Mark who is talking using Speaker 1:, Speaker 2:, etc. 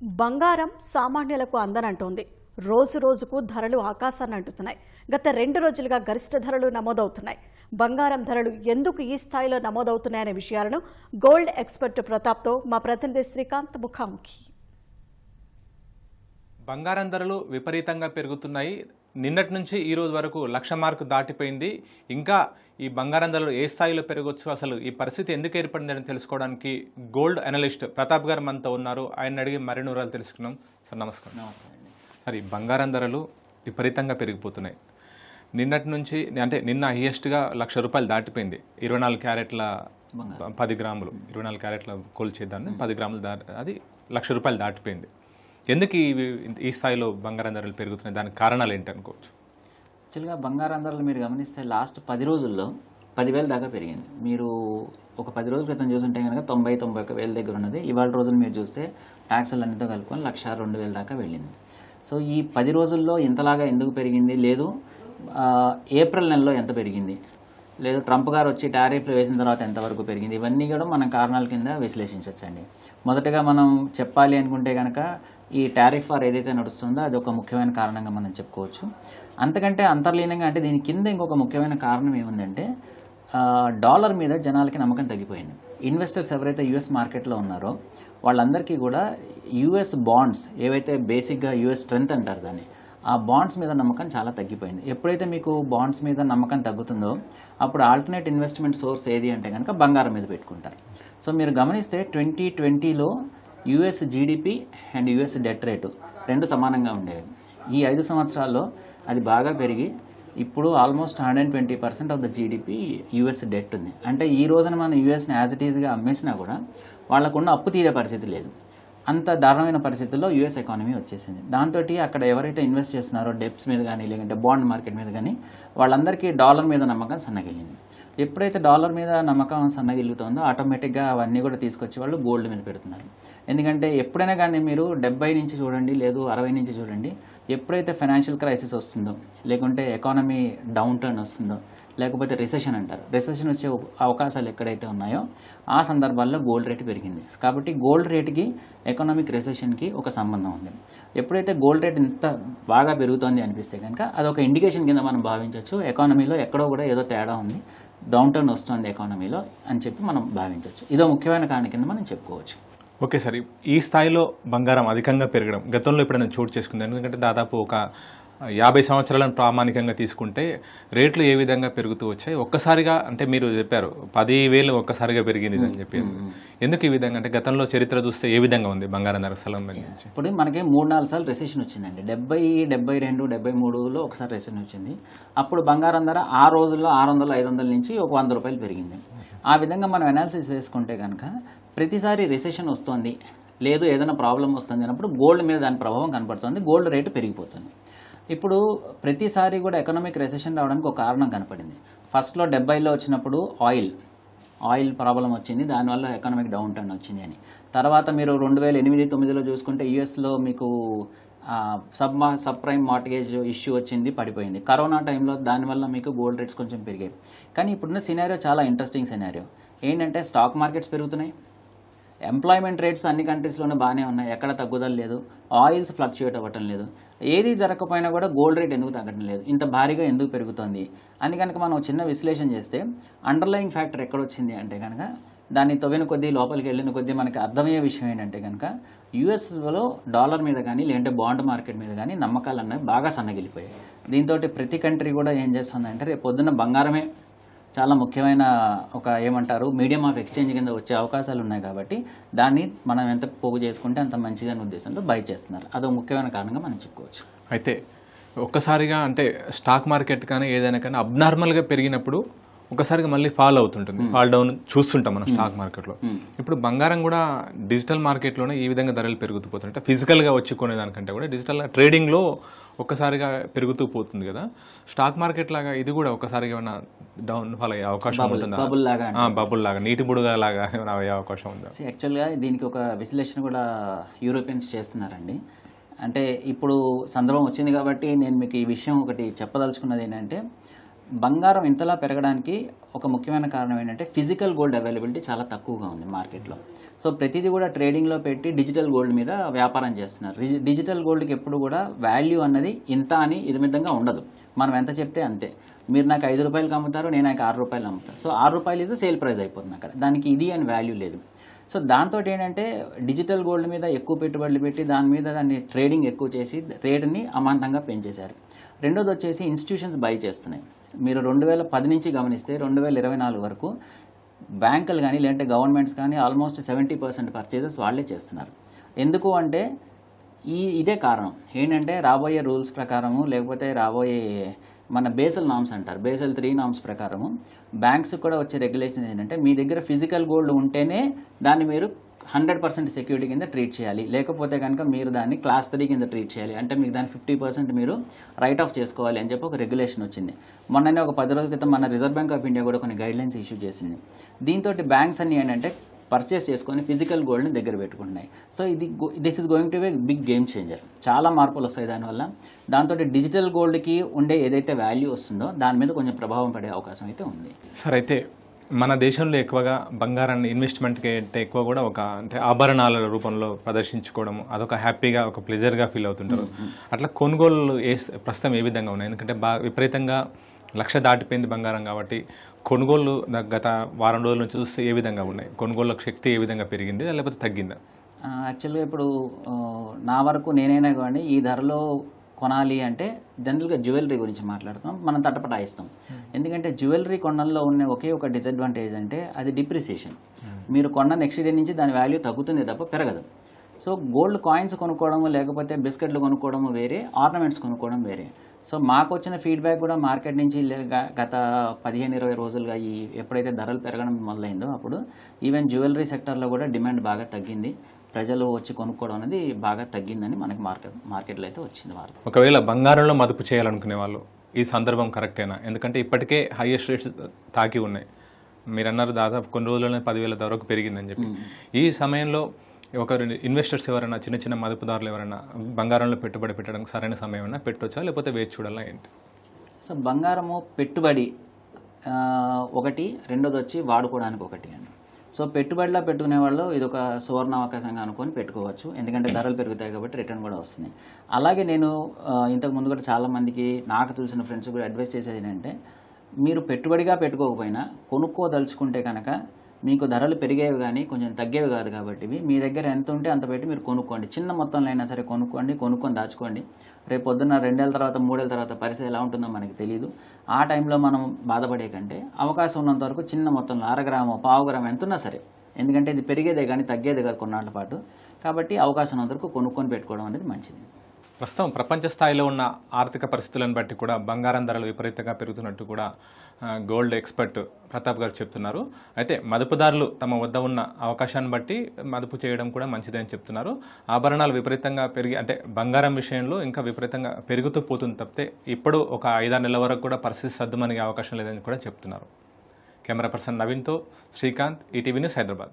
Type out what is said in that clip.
Speaker 1: బంగారం సామాన్యులకు అందనంటోంది. రోజు రోజుకు ధరలు ఆకాశాన్ని అంటుతున్నాయి. గత 2 రోజులుగా గరిష్ట ధరలు నమోదవుతున్నాయి. బంగారం ధరలు ఎందుకు ఈ స్థాయిలో నమోదవుతున్నాయనే విషయాలను గోల్డ్ ఎక్స్పర్ట్ ప్రతాప్తో మా ప్రతినిధి శ్రీకాంత్ ముఖాముఖి.
Speaker 2: బంగారం ధరలు విపరీతంగా పెరుగుతున్నాయి. నిన్నటి నుంచి ఈ రోజు వరకు 1,00,000 మార్కు దాటిపోయింది. ఇంకా ఈ బంగారం ధరలు ఏ స్థాయిలో పెరగవచ్చు, అసలు ఈ పరిస్థితి ఎందుకు ఏర్పడిందని తెలుసుకోవడానికి గోల్డ్ అనలిస్ట్ ప్రతాప్ గారు మనతో ఉన్నారు. ఆయన అడిగి మరిన్ని వివరాలు తెలుసుకున్నాం. సార్ నమస్కారం.
Speaker 3: నమస్తే అండి.
Speaker 2: సార్, ఈ బంగారం ధరలు విపరీతంగా పెరిగిపోతున్నాయి. నిన్నటి నుంచి అంటే నిన్న హైయెస్ట్గా 1,00,000 రూపాయలు దాటిపోయింది. 24 క్యారెట్ల 10 గ్రాములు 24 క్యారెట్ల కొలిచేద్దాన్ని 10 గ్రాములు అది 1,00,000 రూపాయలు దాటిపోయింది. ఎందుకు ఈ స్థాయిలో బంగారం ధరలు పెరుగుతున్నాయి? దానికి కారణాలు ఏంటి అనుకోవచ్చు?
Speaker 3: యాక్చువల్గా బంగారం ధరలు మీరు గమనిస్తే లాస్ట్ 10 రోజుల్లో 10,000 దాకా పెరిగింది. మీరు ఒక 10 రోజుల క్రితం చూస్తుంటే కనుక 90-91,000 దగ్గర ఉన్నది. ఇవాళ రోజులు మీరు చూస్తే ట్యాక్సులు అన్నితో కలుపుకొని 1,02,000 దాకా వెళ్ళింది. సో ఈ 10 రోజుల్లో ఇంతలాగా ఎందుకు పెరిగింది? లేదు ఏప్రిల్ నెలలో ఎంత పెరిగింది, లేదు ట్రంప్ గారు వచ్చి టారిఫ్లు వేసిన తర్వాత ఎంతవరకు పెరిగింది, ఇవన్నీ కూడా మనం కారణాల కింద విశ్లేషించవచ్చండి. మొదటగా మనం చెప్పాలి అనుకుంటే కనుక ఈ టారిఫ్ వార్ ఏదైతే నడుస్తుందో అది ఒక ముఖ్యమైన కారణంగా మనం చెప్పుకోవచ్చు. అంతకంటే అంతర్లీనంగా అంటే దీని కింద ఇంకొక ముఖ్యమైన కారణం ఏముందంటే డాలర్ మీద జనాలకి నమ్మకం తగ్గిపోయింది. ఇన్వెస్టర్స్ ఎవరైతే యుఎస్ మార్కెట్లో ఉన్నారో వాళ్ళందరికీ కూడా యుఎస్ బాండ్స్ ఏవైతే బేసిక్గా యుఎస్ స్ట్రెంత్ అంటారు దాన్ని, ఆ బాండ్స్ మీద నమ్మకం చాలా తగ్గిపోయింది. ఎప్పుడైతే మీకు బాండ్స్ మీద నమ్మకం తగ్గుతుందో అప్పుడు ఆల్టర్నేట్ ఇన్వెస్ట్మెంట్ సోర్స్ ఏది అంటే కనుక బంగారం మీద పెట్టుకుంటారు. సో మీరు గమనిస్తే 2020లో US GDP and US debt rate 2 సమానంగా ఉండేవి. ఈ 5 సంవత్సరాల్లో అది బాగా పెరిగి ఇప్పుడు almost 120% of the GDP US debt ఉంది. అంటే ఈ రోజున మనం యుఎస్ని యాజ్ ఇట్ ఈజ్గా అమ్మేసినా కూడా వాళ్ళకున్న అప్పు తీరే పరిస్థితి లేదు. అంత దారుణమైన పరిస్థితుల్లో యుఎస్ ఎకానమీ వచ్చేసింది. దాంతో అక్కడ ఎవరైతే ఇన్వెస్ట్ చేస్తున్నారో డెప్స్ మీద కానీ లేదంటే బాండ్ మార్కెట్ మీద కానీ వాళ్ళందరికీ డాలర్ మీద నమ్మకం సన్నగిల్లింది. ఎప్పుడైతే డాలర్ మీద నమ్మకం సన్నగిల్లుతుందో ఆటోమేటిక్గా అవన్నీ కూడా తీసుకొచ్చి వాళ్ళు గోల్డ్ మీద పెడుతున్నారు. ఎందుకంటే ఎప్పుడైనా కానీ మీరు 70 నుంచి చూడండి, లేదు 60 నుంచి చూడండి, ఎప్పుడైతే ఫైనాన్షియల్ క్రైసిస్ వస్తుందో, లేకుంటే ఎకానమీ డౌన్ టర్న్ వస్తుందో, లేకపోతే రిసెషన్ అంటారు, రిసెషన్ వచ్చే అవకాశాలు ఎక్కడైతే ఉన్నాయో ఆ సందర్భాల్లో గోల్డ్ రేటు పెరిగింది. కాబట్టి గోల్డ్ రేటుకి ఎకనామిక్ రిసెషన్కి ఒక సంబంధం ఉంది. ఎప్పుడైతే గోల్డ్ రేట్ ఇంత బాగా పెరుగుతోంది అనిపిస్తే కనుక అదొక ఇండికేషన్ కింద మనం భావించవచ్చు, ఎకానమీలో ఎక్కడో కూడా ఏదో తేడా ఉంది, డౌన్ టర్న్ వస్తుంది ఎకానమీలో అని చెప్పి మనం భావించవచ్చు. ఇదో ముఖ్యమైన కారణం కింద మనం చెప్పుకోవచ్చు.
Speaker 2: ఓకే సార్, ఈ స్థాయిలో బంగారం అధికంగా పెరగడం గతంలో ఎప్పుడైనా చోటు చేసుకుంది? ఎందుకంటే దాదాపు ఒక 50 సంవత్సరాలను ప్రామాణికంగా తీసుకుంటే రేట్లు ఏ విధంగా పెరుగుతూ వచ్చాయి? ఒక్కసారిగా అంటే మీరు చెప్పారు 10,000 ఒక్కసారిగా పెరిగింది అని చెప్పి. ఎందుకు ఈ విధంగా? అంటే గతంలో చరిత్ర చూస్తే ఏ విధంగా ఉంది బంగారం ధర సంబంధించి?
Speaker 3: ఇప్పుడు మనకి 3-4 సార్లు రెసెషన్ వచ్చిందండి. 70, 72, 73లో ఒకసారి రెసెషన్ వచ్చింది. అప్పుడు బంగారం ధర ఆ రోజుల్లో 600, 500 నుంచి ఒక 100 రూపాయలు పెరిగింది. ఆ విధంగా మనం అనాలిసిస్ చేసుకుంటే కనుక ప్రతిసారి రెసెషన్ వస్తుంది, లేదు ఏదైనా ప్రాబ్లం వస్తుంది అన్నప్పుడు గోల్డ్ మీద దాని ప్రభావం కనపడుతుంది, గోల్డ్ రేటు పెరిగిపోతుంది. ఇప్పుడు ప్రతిసారి కూడా ఎకనామిక్ రెసెషన్ రావడానికి ఒక కారణం కనపడింది. ఫస్ట్లో 70లో వచ్చినప్పుడు ఆయిల్ ప్రాబ్లం వచ్చింది, దానివల్ల ఎకనామిక్ డౌన్ టర్న్ వచ్చింది అని. తర్వాత మీరు 2008-9లో చూసుకుంటే యుఎస్లో మీకు సబ్ ప్రైమ్ మార్టిగేజ్ ఇష్యూ వచ్చింది, పడిపోయింది. కరోనా టైంలో దానివల్ల మీకు గోల్డ్ రేట్స్ కొంచెం పెరిగాయి. కానీ ఇప్పుడున్న సినారియో చాలా ఇంట్రెస్టింగ్ సినారియో ఏంటంటే స్టాక్ మార్కెట్స్ పెరుగుతున్నాయి, ఎంప్లాయ్మెంట్ రేట్స్ అన్ని కంట్రీస్లోనే బాగానే ఉన్నాయి, ఎక్కడ తగ్గుదల లేదు, ఆయిల్స్ ఫ్లక్చుయేట్ అవ్వటం లేదు. ఏది జరగకపోయినా కూడా గోల్డ్ రేట్ ఎందుకు తగ్గడం లేదు, ఇంత భారీగా ఎందుకు పెరుగుతుంది అని కనుక మనం చిన్న విశ్లేషణ చేస్తే అండర్లయింగ్ ఫ్యాక్టర్ ఎక్కడొచ్చింది అంటే కనుక దాన్ని తవ్విన కొద్దీ లోపలికి వెళ్ళిన కొద్దీ మనకి అర్థమయ్యే విషయం ఏంటంటే కనుక యూఎస్లో డాలర్ మీద కానీ లేదంటే బాండ్ మార్కెట్ మీద కానీ నమ్మకాలు అన్నవి బాగా సన్నగిలిపోయాయి. దీంతో ప్రతి కంట్రీ కూడా ఏం చేస్తుందంటే రేపు పొద్దున్న బంగారమే చాలా ముఖ్యమైన ఒక ఏమంటారు మీడియం ఆఫ్ ఎక్స్చేంజ్ కింద వచ్చే అవకాశాలు ఉన్నాయి. కాబట్టి దాన్ని మనం ఎంత పోగు చేసుకుంటే అంత మంచిదనే ఉద్దేశంతో బై చేస్తున్నారు. అదొక ముఖ్యమైన కారణంగా మనం చెప్పుకోవచ్చు.
Speaker 2: అయితే ఒక్కసారిగా అంటే స్టాక్ మార్కెట్ కానీ ఏదైనా కానీ అబ్నార్మల్గా పెరిగినప్పుడు ఒకసారిగా మళ్ళీ ఫాల్ అవుతుంటుంది, ఫాల్ డౌన్ చూస్తుంటాం మనం స్టాక్ మార్కెట్లో. ఇప్పుడు బంగారం కూడా డిజిటల్ మార్కెట్లోనే ఈ విధంగా ధరలు పెరుగుతూ పోతుంటే ఫిజికల్గా వచ్చి కొనేదానికంటే కూడా డిజిటల్ ట్రేడింగ్లో ఒక్కసారిగా పెరుగుతూ పోతుంది కదా. స్టాక్ మార్కెట్ లాగా ఇది కూడా ఒకసారిగా ఏమైనా డౌన్ ఫాల్ అయ్యే అవకాశం ఉంటుందా? బబుల్ లాగా నీటి బుడుగ లాగా ఏమైనా అయ్యే అవకాశం ఉందా?
Speaker 3: యాక్చువల్గా దీనికి ఒక విశ్లేషణ కూడా యూరోపియన్స్ చేస్తున్నారండి. అంటే ఇప్పుడు సందర్భం వచ్చింది కాబట్టి నేను మీకు ఈ విషయం ఒకటి చెప్పదలుచుకున్నది ఏంటంటే బంగారం ఇంతలా పెరగడానికి ఒక ముఖ్యమైన కారణం ఏంటంటే ఫిజికల్ గోల్డ్ అవైలబిలిటీ చాలా తక్కువగా ఉంది మార్కెట్లో. సో ప్రతిదీ కూడా ట్రేడింగ్లో పెట్టి డిజిటల్ గోల్డ్ మీద వ్యాపారం చేస్తున్నారు. డిజిటల్ గోల్డ్కి ఎప్పుడు కూడా వాల్యూ అన్నది ఇంత అని ఇదిమితంగా ఉండదు. మనం ఎంత చెప్తే అంతే. మీరు నాకు 5 రూపాయలకి అమ్ముతారు, నేను నాకు 6 రూపాయలు అమ్ముతాను. సో 6 రూపాయలు ఇస్ సేల్ ప్రైస్ అయిపోతుంది అక్కడ. దానికి ఇది అని వాల్యూ లేదు. సో దాంతో ఏంటంటే డిజిటల్ గోల్డ్ మీద ఎక్కువ పెట్టుబడులు పెట్టి దాని మీద దాన్ని ట్రేడింగ్ ఎక్కువ చేసి రేటుని అమాంతంగా పెంచేశారు. రెండోది వచ్చేసి ఇన్స్టిట్యూషన్స్ బై చేస్తున్నాయి. మీరు 2010 నుంచి గమనిస్తే 2024 వరకు బ్యాంకులు కానీ లేదంటే గవర్నమెంట్స్ కానీ ఆల్మోస్ట్ 70% పర్చేజెస్ వాళ్ళే చేస్తున్నారు. ఎందుకు అంటే ఇదే కారణం ఏంటంటే రాబోయే రూల్స్ ప్రకారము లేకపోతే రాబోయే మన బేసల్ నామ్స్ అంటారు, బేసల్ 3 నామ్స్ ప్రకారము బ్యాంక్స్ కూడా వచ్చే రెగ్యులేషన్ ఏంటంటే మీ దగ్గర ఫిజికల్ గోల్డ్ ఉంటేనే దాన్ని మీరు 100% సెక్యూరిటీ కింద ట్రీట్ చేయాలి, లేకపోతే కనుక మీరు దాన్ని క్లాస్ 3 కింద ట్రీట్ చేయాలి. అంటే మీకు దాన్ని 50% మీరు రైట్ ఆఫ్ చేసుకోవాలి అని చెప్పి ఒక రెగ్యులేషన్ వచ్చింది. మొన్ననే ఒక 10 రోజుల క్రితం మన రిజర్వ్ బ్యాంక్ ఆఫ్ ఇండియా కూడా కొన్ని గైడ్లైన్స్ ఇష్యూ చేసింది. దీంతో బ్యాంక్స్ అన్ని ఏంటంటే పర్చేస్ చేసుకొని ఫిజికల్ గోల్డ్ని దగ్గర పెట్టుకుంటున్నాయి. So this is going to be big game changer. చాలా మార్పులు వస్తాయి దానివల్ల. దాంతో డిజిటల్ గోల్డ్కి ఉండే ఏదైతే వాల్యూ వస్తుందో దాని మీద కొంచెం ప్రభావం పడే అవకాశం అయితే ఉంది.
Speaker 2: సార్, అయితే మన దేశంలో ఎక్కువగా బంగారాన్ని ఇన్వెస్ట్మెంట్కి అయితే ఎక్కువ కూడా అంటే ఆభరణాల రూపంలో ప్రదర్శించుకోవడం అదొక హ్యాపీగా ఒక ప్లెజర్గా ఫీల్ అవుతుంటారు. అట్లా కొనుగోలు ప్రస్తుతం ఏ విధంగా ఉన్నాయి? ఎందుకంటే విపరీతంగా 1,00,000 దాటిపోయింది బంగారం కాబట్టి కొనుగోలు గత వారం రోజుల నుంచి చూస్తే ఏ విధంగా ఉన్నాయి? కొనుగోలు శక్తి ఏ విధంగా పెరిగింది లేకపోతే తగ్గిందా?
Speaker 3: యాక్చువల్గా ఇప్పుడు నా వరకు నేనైనా కానీ ఈ ధరలో కొనాలి అంటే జనరల్గా జ్యువెలరీ గురించి మాట్లాడుతాం, మనం తటపటాయిస్తాం. ఎందుకంటే జ్యువెలరీ కొనడంలో ఉన్న ఒకే ఒక డిసడ్వాంటేజ్ అంటే అది డిప్రిసియేషన్. మీరు కొన్న నెక్స్ట్ డే నుంచి దాని వాల్యూ తగ్గుతుంది తప్ప పెరగదు. సో గోల్డ్ కాయిన్స్ కొనుక్కోవడము లేకపోతే బిస్కెట్లు కొనుక్కోవడము వేరే, ఆర్నమెంట్స్ కొనుక్కోవడం వేరే. సో మాకు వచ్చిన ఫీడ్బ్యాక్ కూడా మార్కెట్ నుంచి గత 15-20 రోజులుగా ఎప్పుడైతే ధరలు పెరగడం మొదలైందో అప్పుడు ఈవెన్ జ్యువెలరీ సెక్టర్లో కూడా డిమాండ్ బాగా తగ్గింది. ప్రజలు వచ్చి కొనుక్కోవడం అనేది బాగా తగ్గిందని మనకి మార్కెట్లో అయితే వచ్చింది వార్త.
Speaker 2: ఒకవేళ బంగారంలో మదుపు చేయాలనుకునే వాళ్ళు ఈ సందర్భం కరెక్టేనా? ఎందుకంటే ఇప్పటికే హైయెస్ట్ రేట్స్ తాకి ఉన్నాయి. మీరు అన్నారు దాదాపు కొన్ని రోజుల్లోనే 10,000 వరకు పెరిగిందని చెప్పి. ఈ సమయంలో ఒక ఇన్వెస్టర్స్ ఎవరైనా చిన్న మదుపుదారులు ఎవరైనా బంగారంలో పెట్టుబడి పెట్టడానికి సరైన సమయం అయినా పెట్టొచ్చా లేకపోతే వేచి చూడాలా ఏంటి?
Speaker 3: సో బంగారము పెట్టుబడి ఒకటి, రెండోది వచ్చి వాడుకోవడానికి ఒకటి అండి. సో పెట్టుబడిలో పెట్టుకునే వాళ్ళు ఇది ఒక సువర్ణ అవకాశంగా అనుకొని పెట్టుకోవచ్చు. ఎందుకంటే ధరలు పెరుగుతాయి కాబట్టి రిటర్న్ కూడా వస్తుంది. అలాగే నేను ఇంతకు ముందు కూడా చాలామందికి నాకు తెలిసిన ఫ్రెండ్స్ కూడా అడ్వైస్ చేసేది ఏంటంటే మీరు పెట్టుబడిగా పెట్టుకోకపోయినా కొనుక్కోదలుచుకుంటే కనుక మీకు ధరలు పెరిగేవి కానీ కొంచెం తగ్గేవి కాదు కాబట్టి మీ దగ్గర ఎంత ఉంటే అంత పెట్టి మీరు కొనుక్కోండి. చిన్న మొత్తంలో అయినా సరే కొనుక్కొని దాచుకోండి. రేపు పొద్దున్న 2 ఏళ్ళ తర్వాత 3 ఏళ్ళ తర్వాత పరిస్థితి ఎలా ఉంటుందో మనకి తెలియదు. ఆ టైంలో మనం బాధపడే కంటే అవకాశం ఉన్నంత వరకు చిన్న మొత్తంలో 1/2 గ్రాము 1/4 గ్రాము ఎంత ఉన్నా సరే, ఎందుకంటే ఇది పెరిగేదే కానీ తగ్గేదే కాదు కొన్నాళ్ళ పాటు. కాబట్టి అవకాశం ఉన్నంత వరకు కొనుక్కొని పెట్టుకోవడం అనేది మంచిది.
Speaker 2: ప్రస్తుతం ప్రపంచ స్థాయిలో ఉన్న ఆర్థిక పరిస్థితులను బట్టి కూడా బంగారం ధరలు విపరీతంగా పెరుగుతున్నట్టు కూడా గోల్డ్ ఎక్స్పర్ట్ ప్రతాప్ గారు చెప్తున్నారు. అయితే మదుపుదారులు తమ వద్ద ఉన్న అవకాశాన్ని బట్టి మదుపు చేయడం కూడా మంచిదే అని చెప్తున్నారు. ఆభరణాలు విపరీతంగా అంటే బంగారం విషయంలో ఇంకా విపరీతంగా పెరుగుతూ పోతుంది తప్పితే ఇప్పుడు ఒక 5-6 నెలల వరకు కూడా పరిస్థితి సర్దుమనిగే అవకాశం లేదని కూడా చెప్తున్నారు. కెమెరా పర్సన్ నవీన్తో శ్రీకాంత్, ఈటీవీ న్యూస్, హైదరాబాద్.